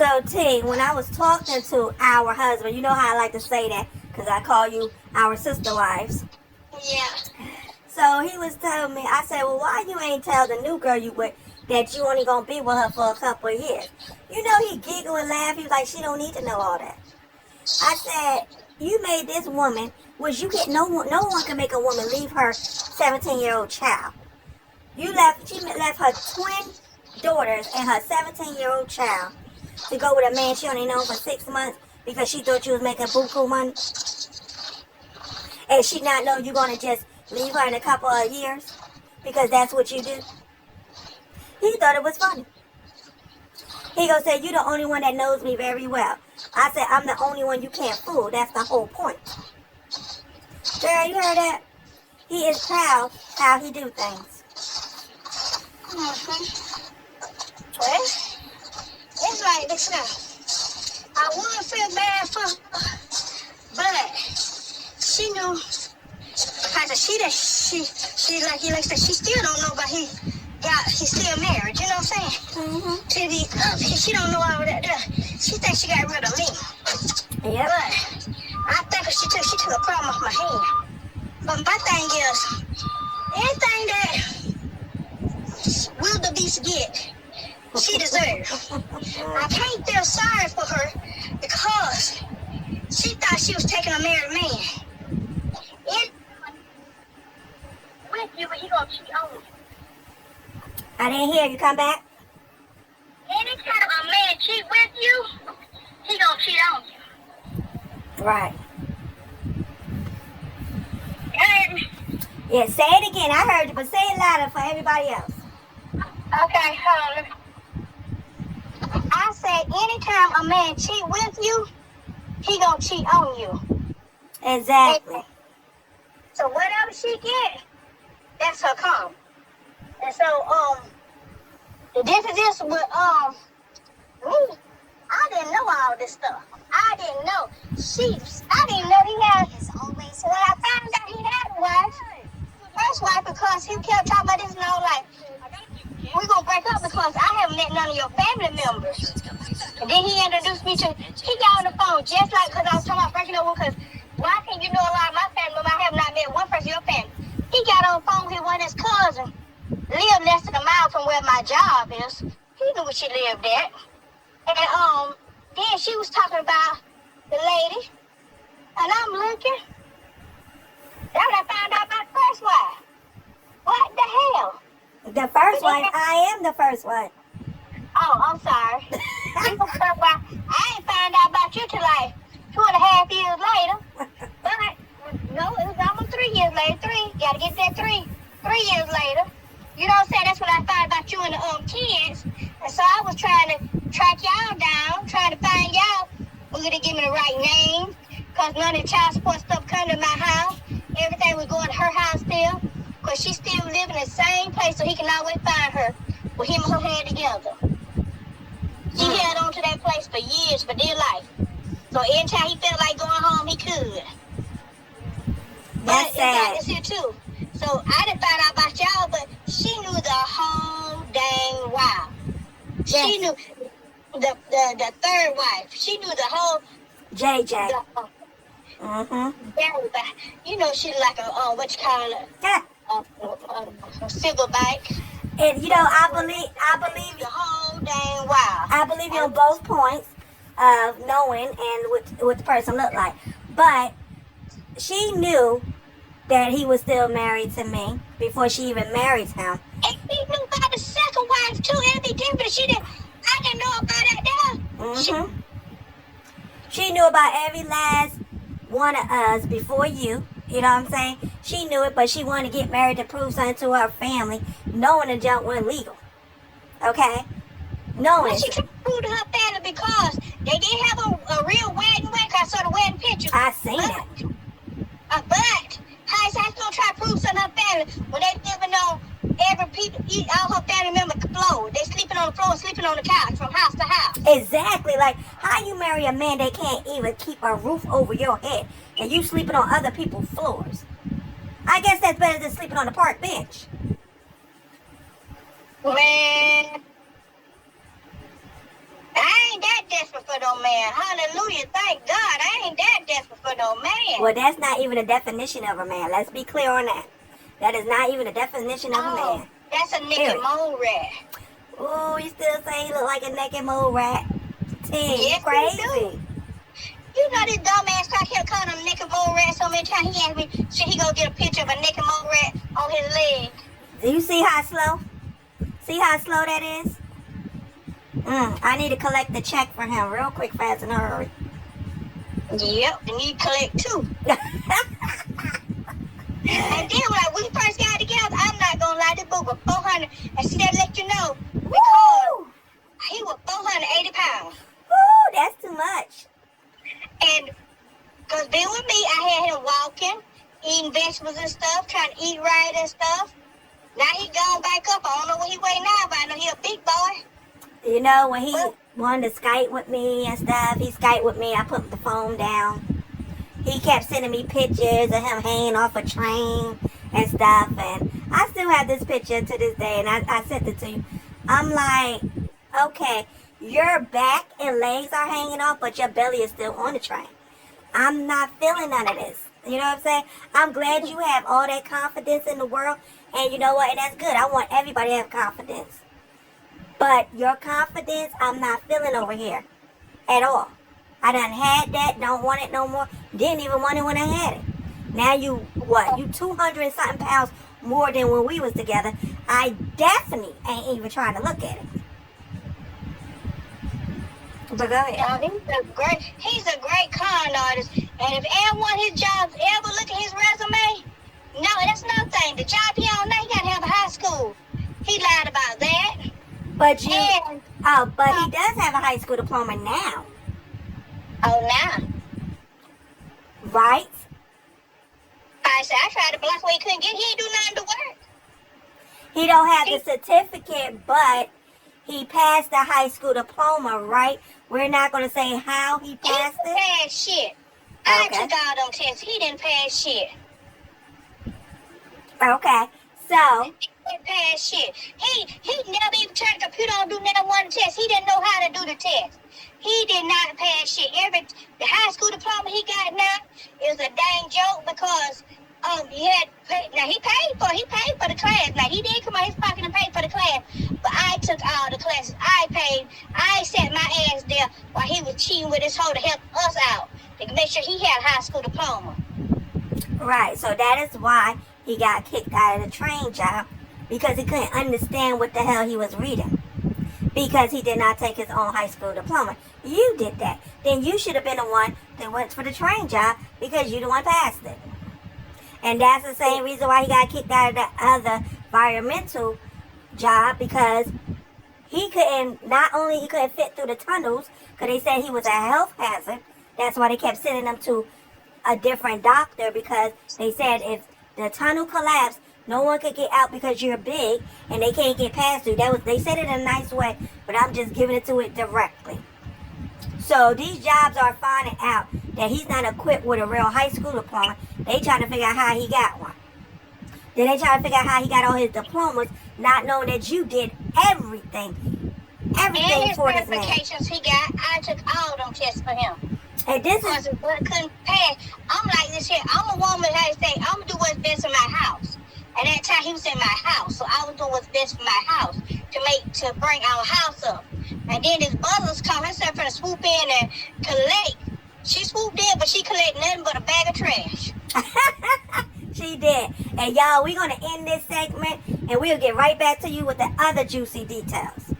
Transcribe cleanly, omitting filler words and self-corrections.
So, T, when I was talking to our husband, you know how I like to say that because I call you our sister wives. Yeah. So he was telling me, I said, well, why you ain't tell the new girl you with that you only gonna be with her for a couple of years? You know, he giggled and laughed. He was like, she don't need to know all that. I said, you made this woman, which you get no one can make a woman leave her 17-year-old child. She left her twin daughters and her 17-year-old child to go with a man she only known for 6 months because she thought you was making buku money, and she not know you gonna just leave her in a couple of years because that's what you do. He thought it was funny. He gonna say, you the only one that knows me very well. I said, I'm the only one you can't fool. That's the whole point. Girl, you heard that? He is proud how he do things. Well, it's like this now. I would feel bad for her, but she knew. She like you like said, she still don't know, but he's still married. You know what I'm saying? Mm-hmm. To the she don't know all that. She thinks she got rid of me. Yep. But I think she took a problem off my hand. But my thing is, anything that wildebeest get, she deserves. I can't feel sorry for her because she thought she was taking a married man. With you, but he gonna cheat on you. I didn't hear you. Come back. Anytime a man cheat with you, he gonna cheat on you. Right. And Yeah, say it again. I heard you, but say it louder for everybody else. okay, I said anytime a man cheat with you, he gonna cheat on you. Exactly. And so whatever she get, that's her karma. And so the difference is with me, I didn't know all this stuff. I didn't know. I didn't know he had his always. When I found out he had a wife, first wife, because he kept talking about this and I was like, we're gonna break up because I haven't met none of your family members. And then he introduced me to, he got on the phone just like, because I was talking about breaking up because why can't you know a lot of my family members? I have not met one person in your family. He got on the phone with one of his cousins, lived less than a mile from where my job is. He knew where she lived at. And then she was talking about the lady, and I'm looking. That's when I found out about the first wife. What the hell? The first one, I am the first one. Oh, I'm sorry. I ain't found out about you till like 2.5 years later. But no, it was almost 3 years later. Gotta get that 3 years later. You know what I'm saying? That's when I found about you and the kids. And so I was trying to track y'all down, trying to find y'all. We're gonna give me the right name, cause none of the child support stuff come to my house. Everything was going to her house still, cause she still living in the same place, so he can always find her with him and her head together. She held on to that place for years, for dear life. So anytime he felt like going home, he could. That's sad. It's here too. So I didn't find out about y'all, but she knew the whole dang while. Yes. She knew the third wife. She knew the whole JJ. Mm-hmm. You know, she's like a what you call it? Yeah. A silverback. And you know, I believe The whole dang while. I believe you on both points of knowing and what the person looked like. But she knew that he was still married to me before she even married him. And she knew about the second wife too. It'd be different. I didn't know about that there. Mm-hmm. She knew about every last one of us before you. You know what I'm saying? She knew it, but she wanted to get married to prove something to her family, knowing the junk wasn't legal. Okay? Knowing. Well, she tried to prove to her family because they did have a real wedding record. I saw the wedding pictures. I seen it. But how is that gonna try to prove something to her family when they living on all her family members floor? They sleeping on the floor, sleeping on the couch from house to house. Exactly. Like, how you marry a man that can't even keep a roof over your head and you sleeping on other people's floors? I guess that's better than sleeping on the park bench. Man, I ain't that desperate for no man. Hallelujah. Thank God. I ain't that desperate for no man. Well, that's not even a definition of a man. Let's be clear on that. That is not even a definition of a man. That's a naked mole rat. Oh, you still say he look like a naked mole rat? Yes, Crazy. You know this dumbass crack kept calling him naked mole rat so many times. He asked me, should he go get a picture of a naked mole rat on his leg? Do you see how slow? See how slow that is? I need to collect the check for him real quick, fast, in a hurry. Yep, and you collect too. And then when we first got together, I'm not gonna lie, this book was 400. And see, that let you know, because he was 480 pounds. Woo, that's too much. And because being with me, I had him walking, eating vegetables and stuff, trying to eat right and stuff. Now he gone back up. I don't know what he weigh now, but I know he a big boy. You know, when he wanted to Skype with me and stuff, he Skyped with me. I put the phone down. He kept sending me pictures of him hanging off a train and stuff. And I still have this picture to this day, and I sent it to you. I'm like, okay, your back and legs are hanging off, but your belly is still on the train. I'm not feeling none of this. You know what I'm saying? I'm glad you have all that confidence in the world. And you know what? And that's good. I want everybody to have confidence. But your confidence, I'm not feeling over here at all. I done had that, don't want it no more. Didn't even want it when I had it. Now you, what? You 200 and something pounds more than when we was together. I definitely ain't even trying to look at it. But go ahead. He's a great con artist. And if anyone his jobs ever look at his resume, no, that's another thing. The job he on now, he gotta have a high school. He lied about that. But he does have a high school diploma now. Oh, now. Right? I tried to block where he couldn't get. He ain't do nothing to work. He don't have the certificate, but he passed the high school diploma, right? We're not going to say how he passed it. He didn't pass shit. I took all them tests. He didn't pass shit. Okay, so he didn't pass shit. He never even turned the computer on to do that one test. He didn't know how to do the test. He did not pass shit. The high school diploma he got now is a dang joke because he paid for the class. Now he did come out his pocket and pay for the class, but I took all the classes. I paid. I sat my ass there while he was cheating with his hoe to help us out to make sure he had a high school diploma. Right. So that is why he got kicked out of the train job, because he couldn't understand what the hell he was reading. Because he did not take his own high school diploma. You did that. Then you should have been the one that went for the train job because you the one passed it. And that's the same reason why he got kicked out of the other environmental job, because he couldn't fit through the tunnels because they said he was a health hazard. That's why they kept sending him to a different doctor, because they said if the tunnel collapsed, no one could get out because you're big and they can't get past you. They said it in a nice way, but I'm just giving it to it directly. So these jobs are finding out that he's not equipped with a real high school diploma. They trying to figure out how he got one. Then they trying to figure out how he got all his diplomas, not knowing that you did everything And his for this man. certifications he got, I took all them tests for him. And this is couldn't pass. I'm like this here. I'm a woman. How to say? I'm gonna do what's best in my house. And that time he was in my house, so I was doing what's best for my house to bring our house up. And then this buzzers come herself and swoop in and collect. She swooped in, but she collect nothing but a bag of trash. She did. And y'all, we're gonna end this segment, and we'll get right back to you with the other juicy details.